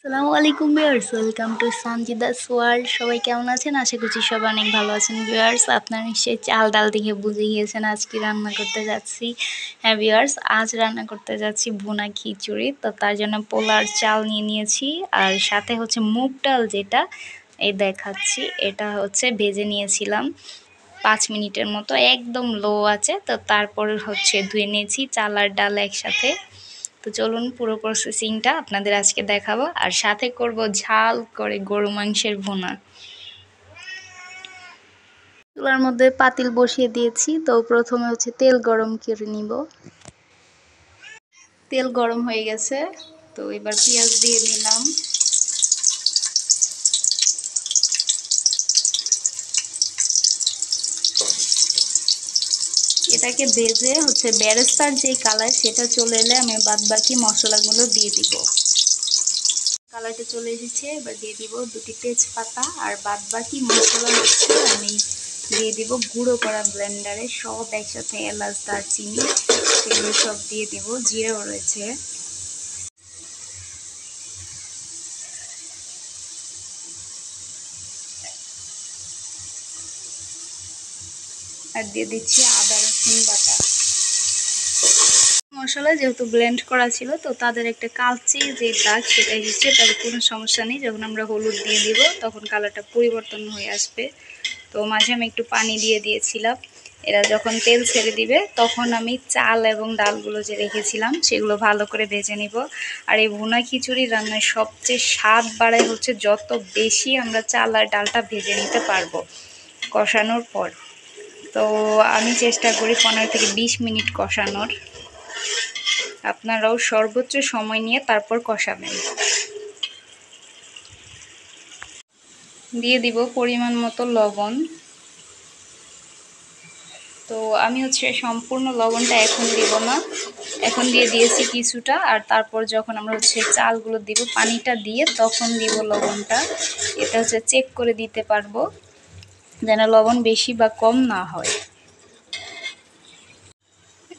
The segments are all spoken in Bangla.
আসসালামু আলাইকুম viewers, welcome to Sanjida's world. সবাই কেমন আছেন? আশা করছি সবাই অনেক ভালো আছেন। ভিউয়ার্স, আপনারা নিশ্চয়ই চাল ডাল দেখে বুঝে গিয়েছেন আজ কি রান্না করতে যাচ্ছি। হ্যাঁ ভিউয়ার্স, আজ রান্না করতে যাচ্ছি ভুনা খিচুড়ি। তো তার জন্য পোলার চাল নিয়ে নিয়েছি, আর সাথে হচ্ছে মুগ ডাল, যেটা এই দেখাচ্ছি, এটা হচ্ছে ভেজে নিয়েছিলাম 5 মিনিটের মতো, একদম লো আছে। তো তারপর হচ্ছে ধুয়ে নিয়েছি চাল আর ডাল একসাথে। তো চলুন পুরো প্রসেসিংটা আপনাদের আজকে দেখাবো, আর সাথে করব ঝাল করে গরু মাংসের ভুনা। চুলার মধ্যে পাতিল বসিয়ে দিয়েছি। তো প্রথমে হচ্ছে তেল গরম করে নিব। তেল গরম হয়ে গেছে, তো এবার পেঁয়াজ দিয়ে নিলাম। এটাকে ভেজে হচ্ছে বেরেস্তার যে কালার সেটা চলে এলে আমি বাদ বাকি মশলাগুলো দিয়ে দিব। কালারটা চলে এসেছে, এবার দিয়ে দিব 2টি তেজপাতা, আর বাদ বাকি মশলা হচ্ছে আমি দিয়ে দিব গুঁড়ো করা ব্লেন্ডারে সব একসাথে, এলাচ দারচিনি এগুলো সব দিয়ে দিব, জিরেও রয়েছে। আর দিয়ে দিচ্ছি আদা রসুন বাটা। মশলা যেহেতু ব্লেন্ড করা ছিল, তো তাদের একটা কালচে যে দাগ সেটা এসেছে, তবে কোনো সমস্যা নেই। যখন আমরা হলুদ দিয়ে দিব তখন কালারটা পরিবর্তন হয়ে আসবে। তো মাঝে আমি একটু পানি দিয়ে দিয়েছিলাম। এরা যখন তেল ছেড়ে দিবে তখন আমি চাল এবং ডালগুলো যে রেখেছিলাম সেগুলো ভালো করে ভেজে নিব। আর এই ভুনা খিচুড়ি রান্নায় সবচেয়ে স্বাদ বাড়ায় হচ্ছে যত বেশি আমরা চাল আর ডালটা ভেজে নিতে পারবো কষানোর পর। তো আমি চেষ্টা করি 15 থেকে 20 মিনিট কষানোর। আপনারাও সর্বোচ্চ সময় নিয়ে তারপর কষাবেন। দিয়ে দিব পরিমাণ মতো লবণ। তো আমি হচ্ছে সম্পূর্ণ লবণটা এখন দিব না, এখন দিয়ে দিয়েছি কিছুটা, আর তারপর যখন আমরা হচ্ছে চালগুলো দিব পানিটা দিয়ে তখন দিব লবণটা। এটা হচ্ছে চেক করে দিতে পারবো যেন লবণ বেশি বা কম না হয়।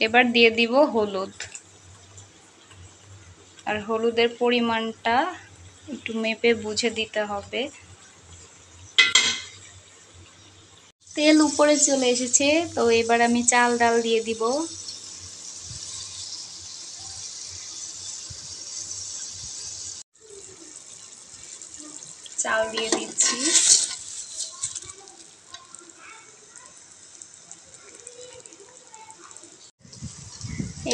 এবার দিয়ে দিব হলুদ, আর হলুদের পরিমাণটা একটু মেপে বুঝে দিতে হবে। তেল উপরে চলে এসেছে, তো এবার আমি চাল ডাল দিয়ে দিব। চাল দিয়ে দিচ্ছি।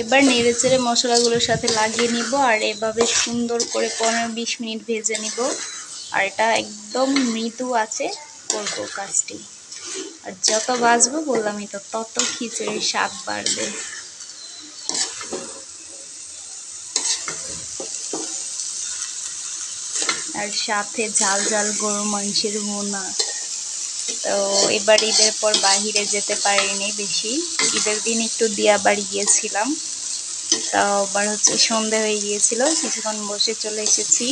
এবার নেড়েচেড়ে মশলাগুলোর সাথে লাগিয়ে নিব, আর এভাবে সুন্দর করে 15-20 মিনিট ভেজে নিব। আর এটা একদম মৃদু আছে করব কাজটি। আর যত ভাজবো বললামই তো, তত খিচুড়ির স্বাদ বাড়বে। আর সাথে ঝাল ঝাল গরু মাংসের ভুনা। তো এবার ঈদের পর বাহিরে যেতে পারিনি বেশি। ঈদের দিন একটু দিয়াবাড়ি গিয়েছিলাম, তাও আবার হচ্ছে সন্ধে হয়ে গিয়েছিল, কিছুক্ষণ বসে চলে এসেছি।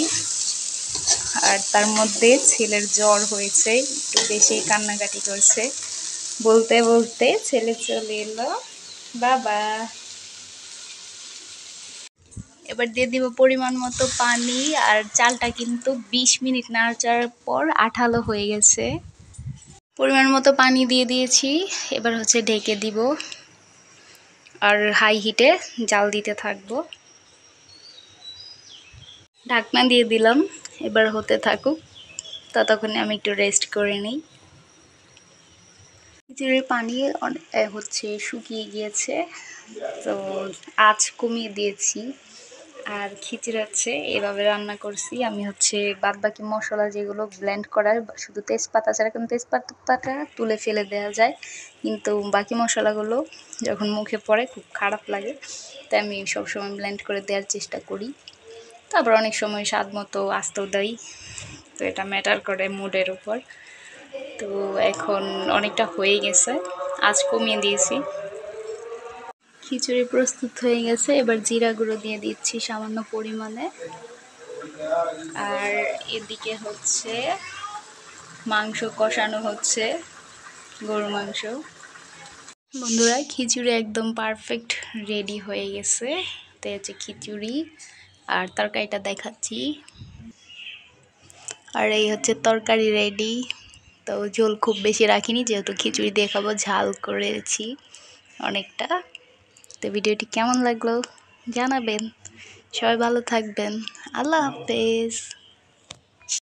আর তার মধ্যে ছেলের জ্বর হয়েছে, একটু বেশি কান্নাকাটি করছে। বলতে বলতে ছেলে চলে এলো। বাবা, এবার দিয়ে দিব পরিমাণ মতো পানি। আর চালটা কিন্তু 20 মিনিট নাড়াচাড়ার পর আঠালো হয়ে গেছে। পরিমাণ মতো পানি দিয়ে দিয়েছি, এবার হচ্ছে ঢেকে দিব আর হাই হিটে জাল দিতে থাকবো। ঢাকনা দিয়ে দিলাম, এবার হতে থাকুক, ততক্ষণে আমি একটু রেস্ট করে নিই। খিচুড়ির পানি হচ্ছে শুকিয়ে গিয়েছে, তো আঁচ কমিয়ে দিয়েছি। আর খিচুড়ি হচ্ছে এভাবে রান্না করছি আমি, হচ্ছে বাদ বাকি মশলা যেগুলো ব্লেন্ড করার, শুধু তেজপাতা ছাড়া, কিন্তু তেজপাতাটা তুলে ফেলে দেওয়া যায়, কিন্তু বাকি মশলাগুলো যখন মুখে পড়ে খুব খারাপ লাগে, তাই আমি সবসময় ব্লেন্ড করে দেওয়ার চেষ্টা করি। তারপর অনেক সময় স্বাদ মতো আস্তেও দেই, তো এটা ম্যাটার করে মুডের উপর। তো এখন অনেকটা হয়ে গেছে, আঁচ কমিয়ে দিয়েছি। খিচুড়ি প্রস্তুত হয়ে গেছে, এবার জিরা গুঁড়ো দিয়ে দিচ্ছি সামান্য পরিমাণে। আর এদিকে হচ্ছে মাংস কষানো হচ্ছে, গরু মাংস। বন্ধুরা, খিচুড়ি একদম পারফেক্ট রেডি হয়ে গেছে। তো হচ্ছে খিচুড়ি, আর তরকারিটা দেখাচ্ছি। আর এই হচ্ছে তরকারি রেডি। তো ঝোল খুব বেশি রাখিনি, যেহেতু খিচুড়ি দিয়ে খাবো, ঝাল করেছি অনেকটা। তো ভিডিওটি কেমন লাগলো জানাবেন। সবাই ভালো থাকবেন। আল্লাহ হাফেজ।